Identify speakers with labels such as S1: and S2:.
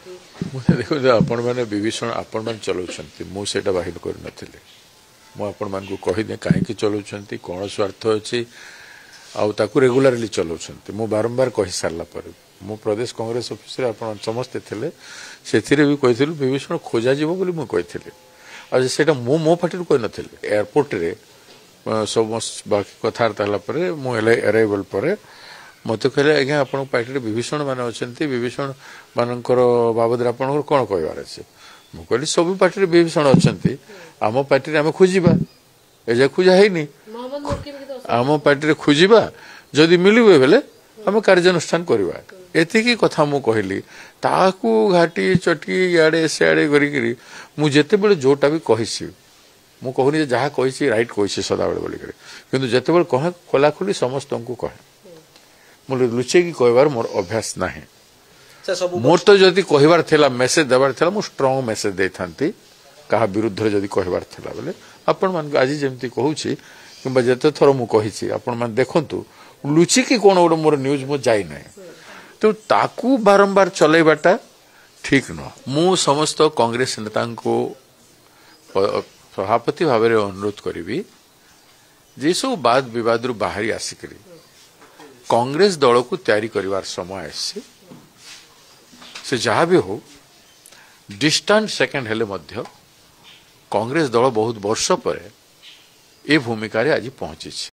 S1: देखो आपण मैंने विभीषण आपण मैंने चलाउछंती मु सेटा बाहिर कर नथिले मु आपण मान को कहि दे काहे कि चलाउछंती कोन स्वार्थ अछि आउ ताकू रेगुलरली चलाउछंती मु बारंबार कहि सारला पर मु प्रदेश कांग्रेस ऑफिस रे आपण समस्त थिले सेथिरे भी कहिथिलु विभीषण खोजा जीवो बोली मु कहिथिले आ सेटा मो पार्टी को नथिले एयरपोर्ट रे सब बाकी कथार्ता हला पर मु अराइवल पर मत कहले आज्ञा आप पार्टी विभीषण मान अच्छा विभीषण मानकर बाबद आप कौन कहबार अच्छे मुझे कहली सब पार्टी विभीषण अच्छा आम पार्टी आम खोजा एजा खोजा है आम पार्टी खोजा जदि मिलवे बेले आम कार्यानुष्ठान करवा एतिकी कथा मु कहली ताकू घाटी चटकी इे सियाड़े करी जिते बड़े जोटा भी कही मु कहनी जहाँ कही रईट कही सदाबले बोलिक कितु जिते कहे खोलाखोली समस्त को कहे मुझे लुचेकी कहबार मोर अभ्यास ना मोर तो जदि कहबार थिला मेसेज देबार थिला मु स्ट्रांग मेसेज दे थांती कहा विरुद्ध रे जदि कहबार थिला बेले आपण मान आज जेमती कहूची किबा जते थरो मु कहिची आपण मान देखंतु लुचेकी कोन ओड मोर न्यूज मु जाई नै तो ताकू बारंबार चलेबाटा ठीक न मु समस्त कांग्रेस नेता को सभापति भाव में अनुरोध करी जे सब वाद विवाद रु बाहरी आसिकरी कांग्रेस दल को तैयारी करिवार समय आसी से जहाँ भी हो डिस्टेंट सेकेंड हेले मध्य कांग्रेस दल बहुत वर्ष पर ए भूमिका रे आज पहुंची।